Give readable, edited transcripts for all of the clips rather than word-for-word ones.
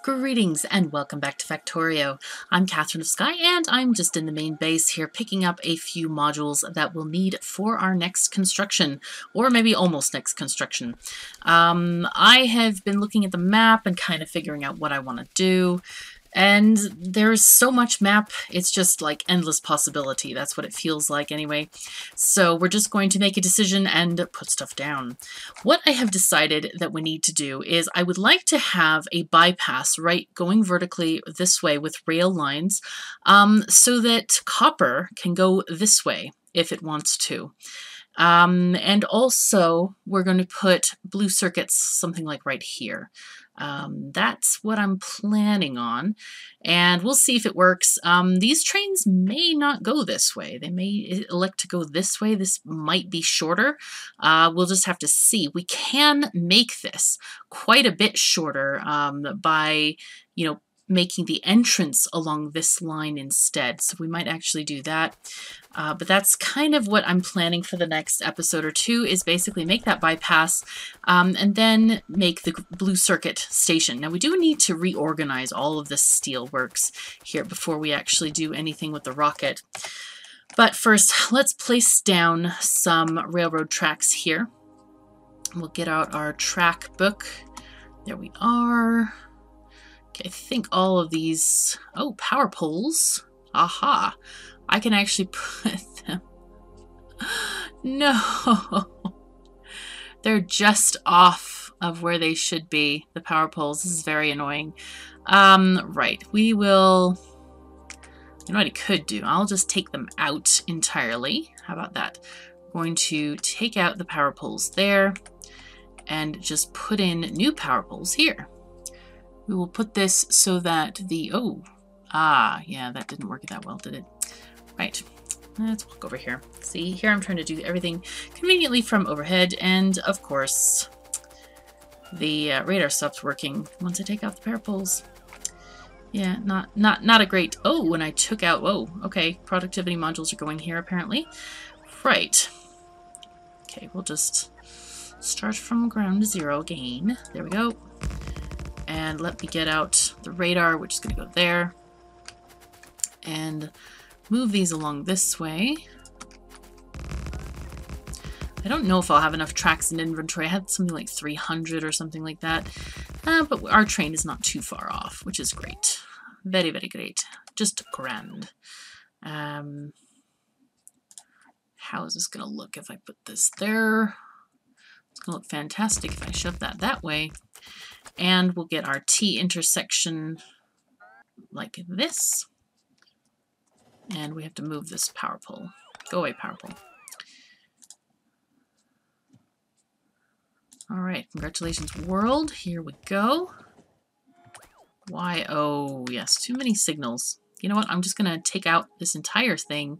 Greetings and welcome back to Factorio. I'm KatherineOfSky and I'm just in the main base here picking up a few modules that we'll need for our next construction, or maybe almost next construction. I have been looking at the map and kind of figuring out what I want to do. And there's so much map, it's just like endless possibility. That's what it feels like anyway. So we're just going to make a decision and put stuff down. What I have decided that we need to do is I would like to have a bypass, right, going vertically this way with rail lines, so that copper can go this way if it wants to. And also we're going to put blue circuits something like right here. That's what I'm planning on, and we'll see if it works. These trains may not go this way. They may elect to go this way. This might be shorter. We'll just have to see. We can make this quite a bit shorter by, making the entrance along this line instead. So we might actually do that. But that's kind of what I'm planning for the next episode or two, is basically make that bypass and then make the blue circuit station. Now we do need to reorganize all of this steelworks here before we actually do anything with the rocket. But first, let's place down some railroad tracks here. We'll get out our track book. There we are. Okay, I think all of these, power poles. Aha, I can actually put them. No, they're just off of where they should be, the power poles. This is very annoying. Right, we will, you know what I could do? I'll just take them out entirely. How about that? I'm going to take out the power poles there and just put in new power poles here. We will put this so that the, yeah, that didn't work that well, did it? Right, let's walk over here. See, here I'm trying to do everything conveniently from overhead, and of course, the radar stops working once I take off the power poles. Yeah, not a great, when I took out, okay, productivity modules are going here apparently. Right. Okay, we'll just start from ground zero again. There we go. And let me get out the radar, which is going to go there. And move these along this way. I don't know if I'll have enough tracks in inventory. I had something like 300 or something like that. But our train is not too far off, which is great. Very, very great. Just grand. How is this going to look if I put this there? It's going to look fantastic if I shove that way. And we'll get our T intersection like this. And we have to move this power pole. Go away, power pole. All right, congratulations, world. Here we go. Why? Oh, yes, too many signals. You know what? I'm just going to take out this entire thing.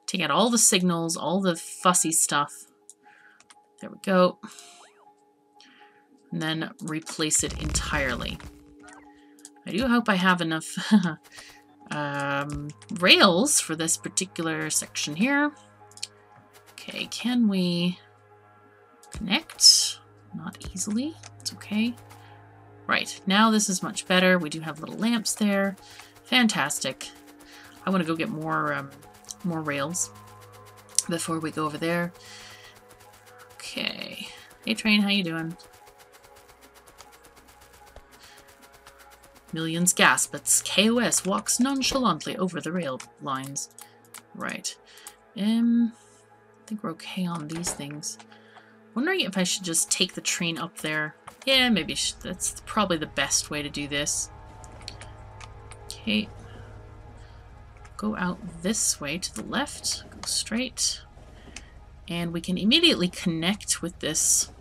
Take out all the signals, all the fussy stuff. There we go. And then replace it entirely. I do hope I have enough rails for this particular section here. Okay, can we connect? Not easily. It's okay. Right, now this is much better. We do have little lamps there. Fantastic. I want to go get more rails before we go over there. Okay. Hey train, how you doing? Millions gasp as KOS walks nonchalantly over the rail lines. Right. I think we're okay on these things. Wondering if I should just take the train up there. Yeah, maybe that's probably the best way to do this. Okay. Go out this way to the left. Go straight. And we can immediately connect with this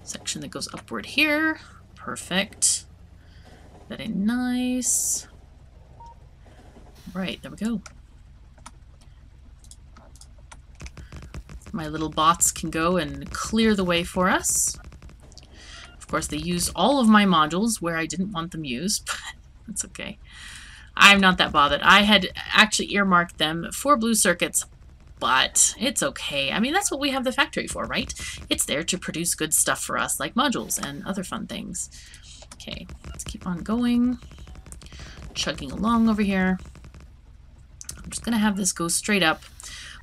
section that goes upward here. Perfect. Very nice. Right, there we go. My little bots can go and clear the way for us. Of course, they used all of my modules where I didn't want them used, but that's okay. I'm not that bothered. I had actually earmarked them for blue circuits, but it's okay. I mean, that's what we have the factory for, right? It's there to produce good stuff for us, like modules and other fun things. Okay, let's keep keep on going. Chugging along over here. I'm just going to have this go straight up.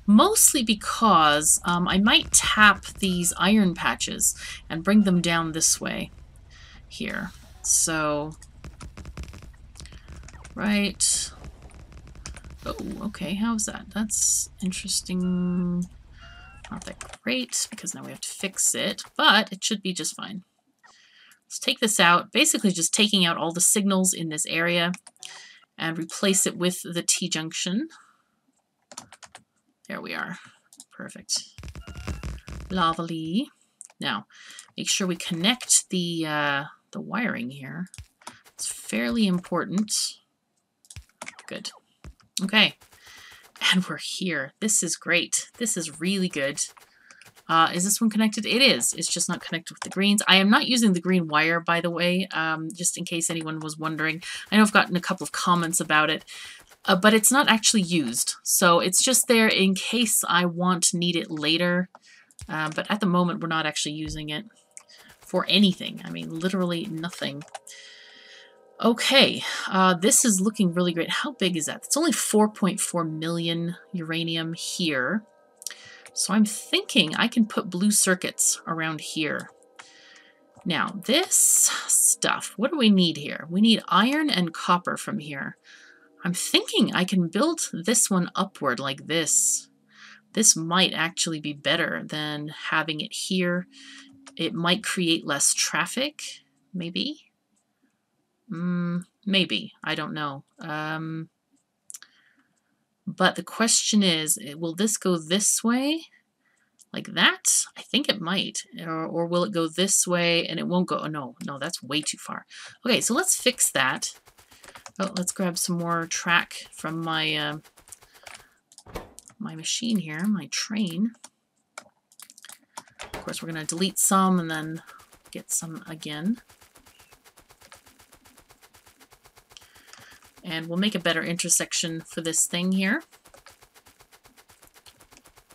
Mostly because I might tap these iron patches and bring them down this way here. So, right. Oh, okay, how's that? That's interesting. Not that great, because now we have to fix it, but it should be just fine. Let's take this out. Basically just taking out all the signals in this area and replace it with the T-junction. There we are. Perfect. Lovely. Now, make sure we connect the wiring here. It's fairly important. Good. Okay. And we're here. This is great. This is really good. Is this one connected? It is. It's just not connected with the greens. I am not using the green wire, by the way, just in case anyone was wondering. I know I've gotten a couple of comments about it. But it's not actually used, so it's just there in case I need it later. But at the moment, we're not actually using it for anything. I mean, literally nothing. Okay, this is looking really great. How big is that? It's only 4.4 million uranium here. So I'm thinking I can put blue circuits around here. Now, this stuff, what do we need here? We need iron and copper from here. I'm thinking I can build this one upward like this. This might actually be better than having it here. It might create less traffic, maybe. Maybe, I don't know. But the question is, will this go this way? Like that? I think it might. Or will it go this way and it won't go? Oh, no, that's way too far. Okay, so let's fix that. Oh, let's grab some more track from my my machine here, my train. Of course, we're going to delete some and then get some again. And we'll make a better intersection for this thing here.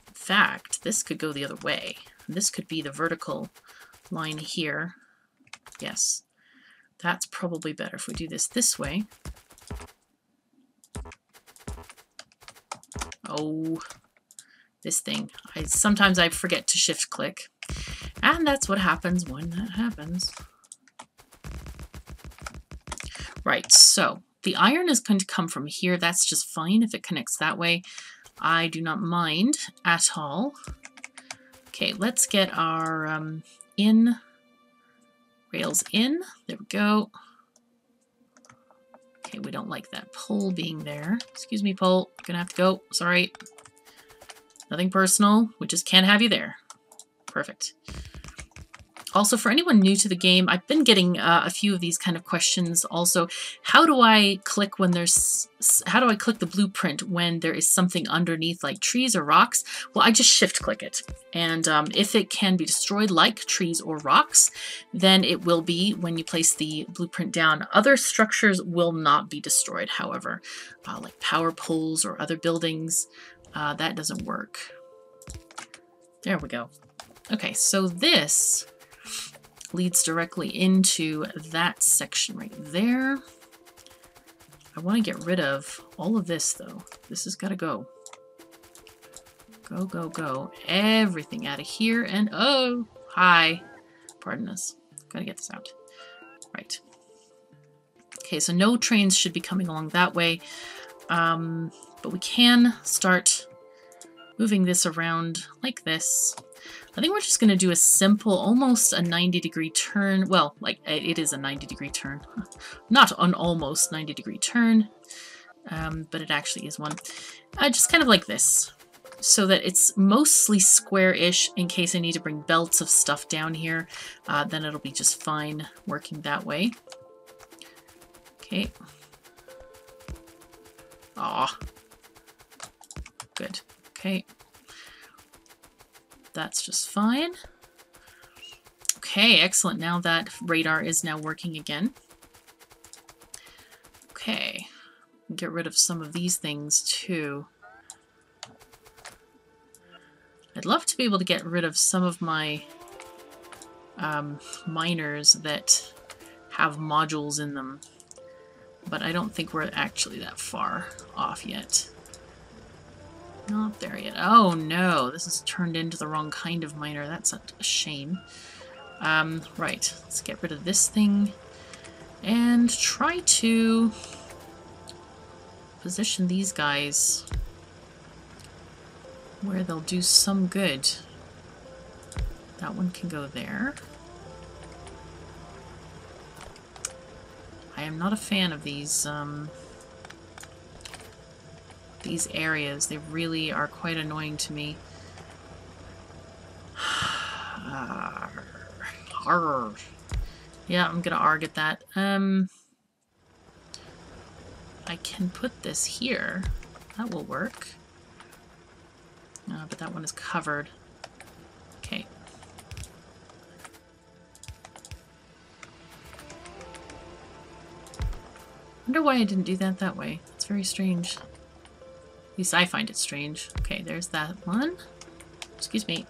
In fact, this could go the other way. This could be the vertical line here. Yes. That's probably better if we do this way. Oh, this thing. Sometimes I forget to shift click. And that's what happens when that happens. Right, so the iron is going to come from here. That's just fine if it connects that way. I do not mind at all. Okay, let's get our rails in. There we go. Okay, we don't like that pole being there. Excuse me, pole. Gonna have to go. Sorry. Nothing personal. We just can't have you there. Perfect. Also, for anyone new to the game, I've been getting a few of these kind of questions. Also, how do I click the blueprint when there is something underneath, like trees or rocks? Well, I just shift click it. And if it can be destroyed like trees or rocks, then it will be when you place the blueprint down. Other structures will not be destroyed, however, like power poles or other buildings. That doesn't work. There we go. Okay, so this leads directly into that section right there. I want to get rid of all of this, though. This has got to go. Go, go, go. Everything out of here. And, oh, hi. Pardon us. Got to get this out. Right. Okay, so no trains should be coming along that way. But we can start moving this around like this. I think we're just going to do a simple, almost a 90-degree turn. Well, like it is a 90-degree turn. Not an almost 90-degree turn, but it actually is one. Just kind of like this, so that it's mostly square-ish in case I need to bring belts of stuff down here. Then it'll be just fine working that way. Okay. Aw. Good. Okay. That's just fine. Okay, excellent. Now that radar is now working again. Okay. Get rid of some of these things too. I'd love to be able to get rid of some of my miners that have modules in them. But I don't think we're actually that far off yet. Not there yet. Oh no, this has turned into the wrong kind of miner. That's a shame. Right, let's get rid of this thing and try to position these guys where they'll do some good. That one can go there. I am not a fan of these areas. They really are quite annoying to me. Yeah, I'm gonna arg at that. I can put this here. That will work. But that one is covered. Okay. Wonder why I didn't do that way. It's very strange. At least I find it strange. Okay, there's that one. Excuse me.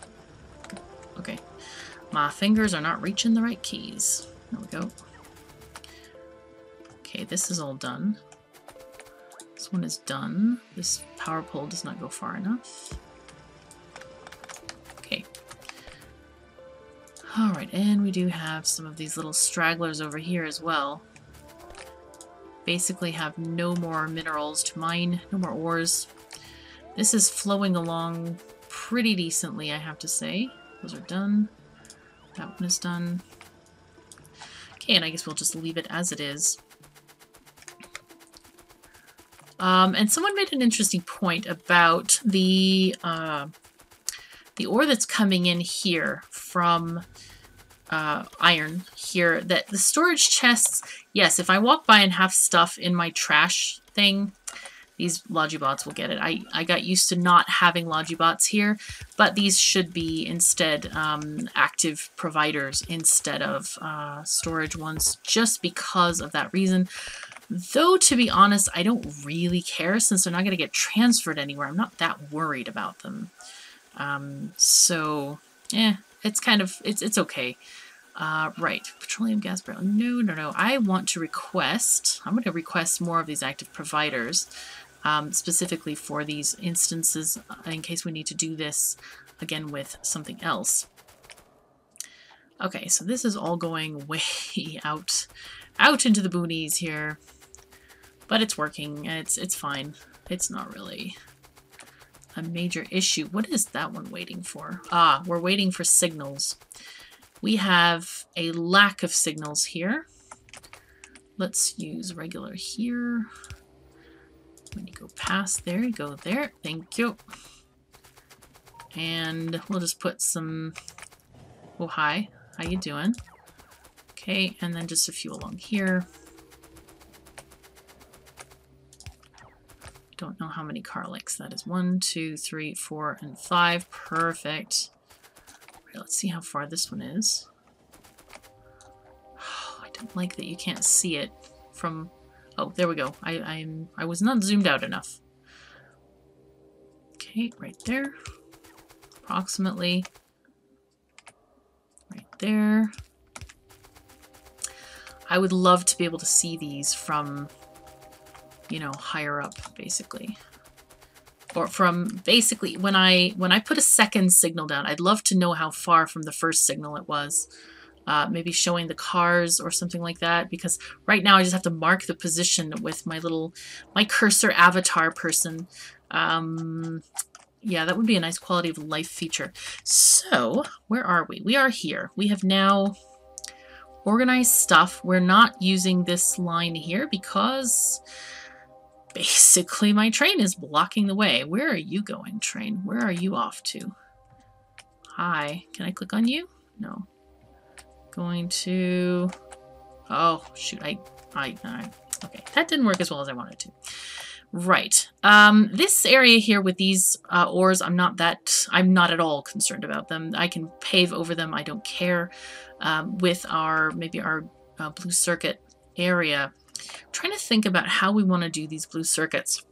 Okay. My fingers are not reaching the right keys. There we go. Okay, this is all done. This one is done. This power pole does not go far enough. Okay. Alright, and we do have some of these little stragglers over here as well. Basically have no more minerals to mine, no more ores. This is flowing along pretty decently, I have to say. Those are done. That one is done. Okay, and I guess we'll just leave it as it is. And someone made an interesting point about the ore that's coming in here from iron here, that the storage chests, yes, if I walk by and have stuff in my trash thing, these Logibots will get it. I got used to not having Logibots here, but these should be instead active providers instead of storage ones, just because of that reason. Though, to be honest, I don't really care since they're not going to get transferred anywhere. I'm not that worried about them. So, it's kind of, it's okay. Right, petroleum gas barrel. No. I want to request, I'm going to request more of these active providers, specifically for these instances, in case we need to do this again with something else. Okay, so this is all going way out into the boonies here. But it's working. It's fine. It's not really a major issue. What is that one waiting for? Ah, we're waiting for signals. We have a lack of signals here. Let's use regular here. When you go past there, you go there. Thank you. And we'll just put some... Oh, hi. How you doing? Okay, and then just a few along here. Don't know how many car licks that is. 1, 2, 3, 4, and 5. Perfect. Right, let's see how far this one is. Oh, I don't like that you can't see it from... Oh, there we go. I was not zoomed out enough. Okay, right there. Approximately. Right there. I would love to be able to see these from... you know, higher up, basically. Or from, basically, when I put a second signal down, I'd love to know how far from the first signal it was. Maybe showing the cars or something like that, because right now I just have to mark the position with my cursor avatar person. Yeah, that would be a nice quality of life feature. So, where are we? We are here. We have now organized stuff. We're not using this line here because... basically, my train is blocking the way. Where are you going, train? Where are you off to? Hi. Can I click on you? No. Going to... Oh, shoot. Okay. That didn't work as well as I wanted to. Right. This area here with these ores, I'm not at all concerned about them. I can pave over them. I don't care. With maybe our blue circuit area, I'm trying to think about how we want to do these blue circuits.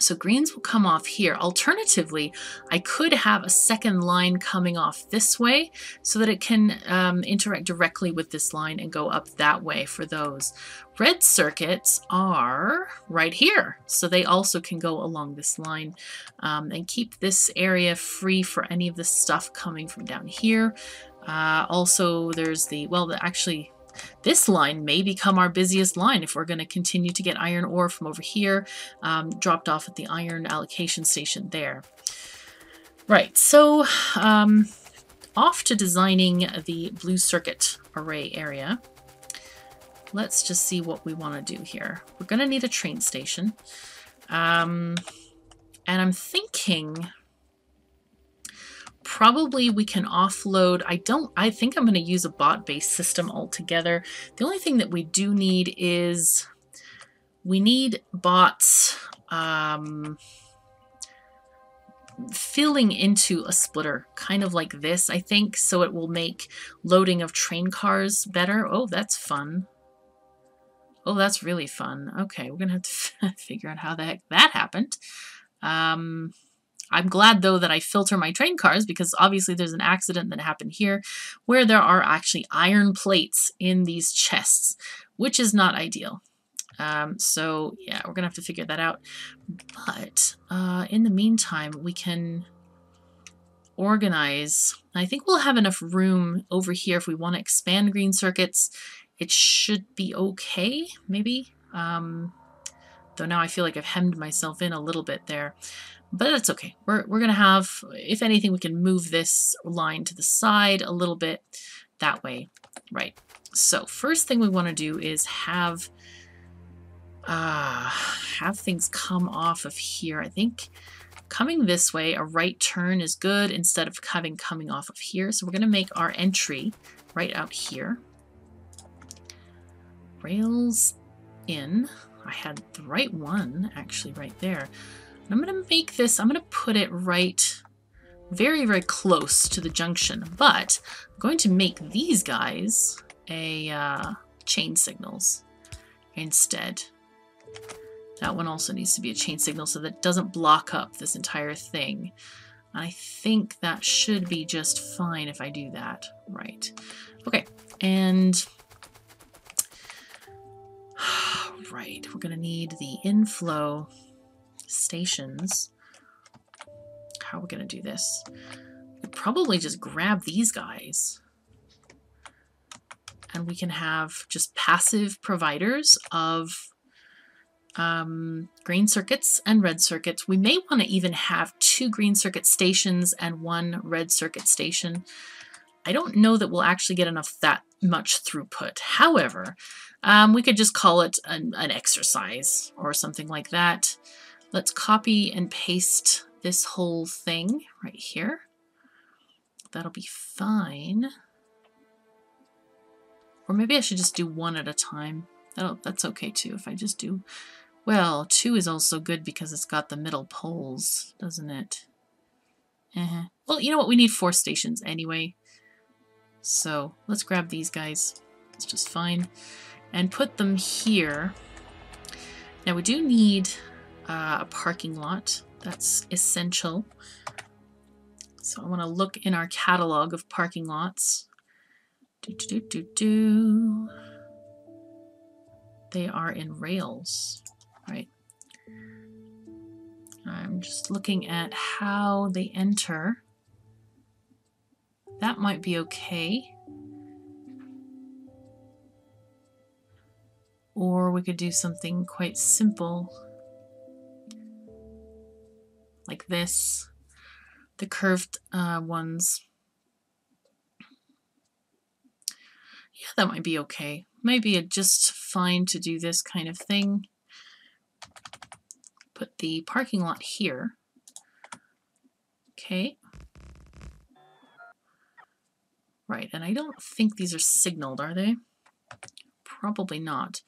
So greens will come off here. Alternatively, I could have a second line coming off this way so that it can interact directly with this line and go up that way for those. Red circuits are right here, so they also can go along this line and keep this area free for any of the stuff coming from down here. Also, there's the, well, actually, this line may become our busiest line if we're going to continue to get iron ore from over here, dropped off at the iron allocation station there. Right, so off to designing the blue circuit array area. Let's just see what we want to do here. We're going to need a train station. And I'm thinking probably we can offload. I think I'm going to use a bot-based system altogether. The only thing that we do need is we need bots filling into a splitter, kind of like this, I think, so it will make loading of train cars better. Oh, that's fun. Oh, that's really fun. Okay, we're going to have to figure out how the heck that happened. I'm glad, though, that I filter my train cars because obviously there's an accident that happened here where there are actually iron plates in these chests, which is not ideal. So, yeah, we're going to have to figure that out. But in the meantime, we can organize. I think we'll have enough room over here if we want to expand green circuits. It should be okay, maybe. Though now I feel like I've hemmed myself in a little bit there. But that's okay. We're going to have, if anything, we can move this line to the side a little bit that way. Right. So first thing we want to do is have things come off of here. I think coming this way, a right turn is good instead of coming off of here. So we're going to make our entry right out here. Rails in. I had the right one actually right there. I'm going to make this, I'm going to put it right very, very close to the junction, but I'm going to make these guys a chain signals instead. That one also needs to be a chain signal so that it doesn't block up this entire thing. I think that should be just fine if I do that. Right. Okay, and right, we're going to need the inflow stations. How are we going to do this? We'll probably just grab these guys and we can have just passive providers of green circuits and red circuits. We may want to even have 2 green circuit stations and 1 red circuit station. I don't know that we'll actually get that much throughput. However, we could just call it an exercise or something like that. Let's copy and paste this whole thing right here. That'll be fine. Or maybe I should just do 1 at a time. That's okay too if I just do... Well, 2 is also good because it's got the middle poles, doesn't it? Well, you know what? We need 4 stations anyway. So let's grab these guys. It's just fine. And put them here. Now we do need a parking lot. That's essential. So I want to look in our catalog of parking lots. They are in rails, right? I'm just looking at how they enter. That might be okay. Or we could do something quite simple like this. The curved ones. Yeah, that might be okay. Maybe it's just fine to do this kind of thing. Put the parking lot here. Okay. Right, and I don't think these are signaled, are they? Probably not.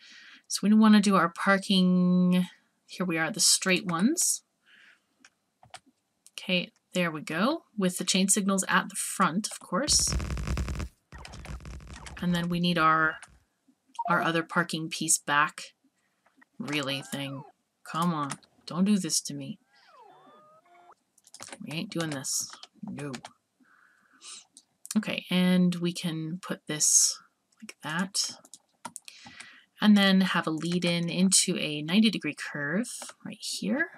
So we want to do our parking. Here we are, the straight ones. Okay, there we go. With the chain signals at the front, of course. And then we need our other parking piece back. Really thing. Come on. Don't do this to me. We ain't doing this. No. Okay, and we can put this like that. And then have a lead in into a 90-degree curve right here.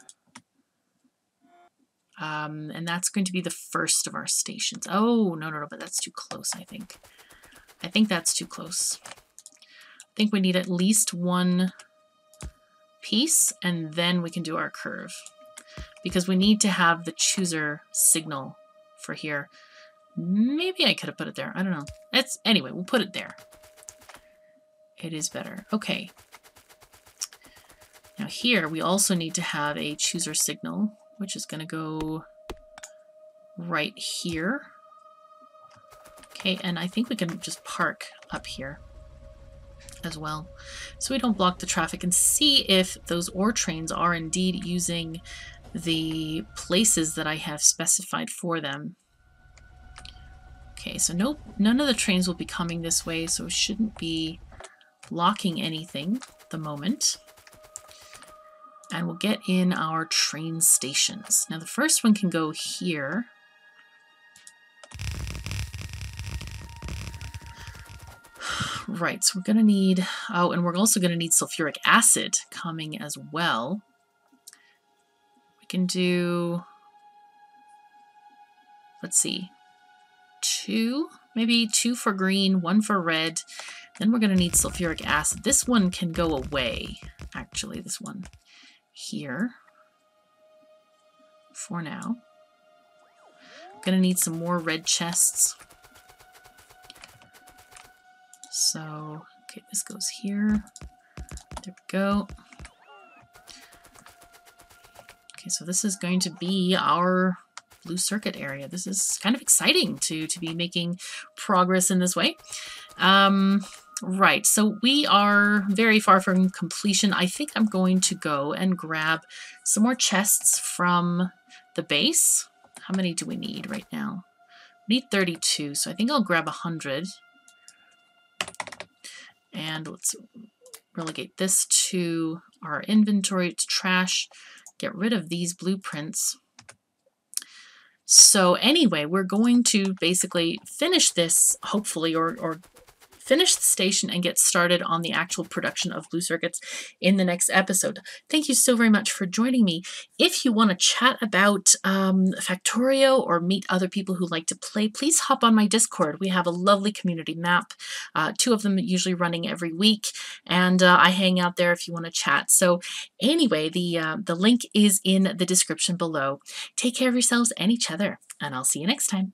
And that's going to be the first of our stations. Oh, no, but that's too close, I think. I think that's too close. I think we need at least one piece, and then we can do our curve. Because we need to have the chooser signal for here. Maybe I could have put it there. I don't know. Anyway, we'll put it there. It is better. Okay. Now here, we also need to have a chooser signal, which is going to go right here. Okay, and I think we can just park up here as well, so we don't block the traffic, and see if those ore trains are indeed using the places that I have specified for them. Okay, so nope, none of the trains will be coming this way, so it shouldn't be blocking anything at the moment. And we'll get in our train stations. Now the first one can go here. Right, so we're going to need, oh, and we're also going to need sulfuric acid coming as well. We can do, let's see, maybe two for green, one for red. Then we're going to need sulfuric acid. This one can go away, actually, this one here for now. Going to need some more red chests. So, okay, this goes here. There we go. Okay, so this is going to be our blue circuit area. This is kind of exciting to be making progress in this way. Right, so we are very far from completion. I think I'm going to go and grab some more chests from the base. How many do we need right now? We need 32, so I think I'll grab 100. And let's relegate this to our inventory. It's trash. Get rid of these blueprints. So anyway, we're going to basically finish this, hopefully, or finish the station and get started on the actual production of blue circuits in the next episode. Thank you so very much for joining me. If you want to chat about Factorio or meet other people who like to play, please hop on my Discord. We have a lovely community map, 2 of them usually running every week, and I hang out there if you want to chat. So anyway, the link is in the description below. Take care of yourselves and each other, and I'll see you next time.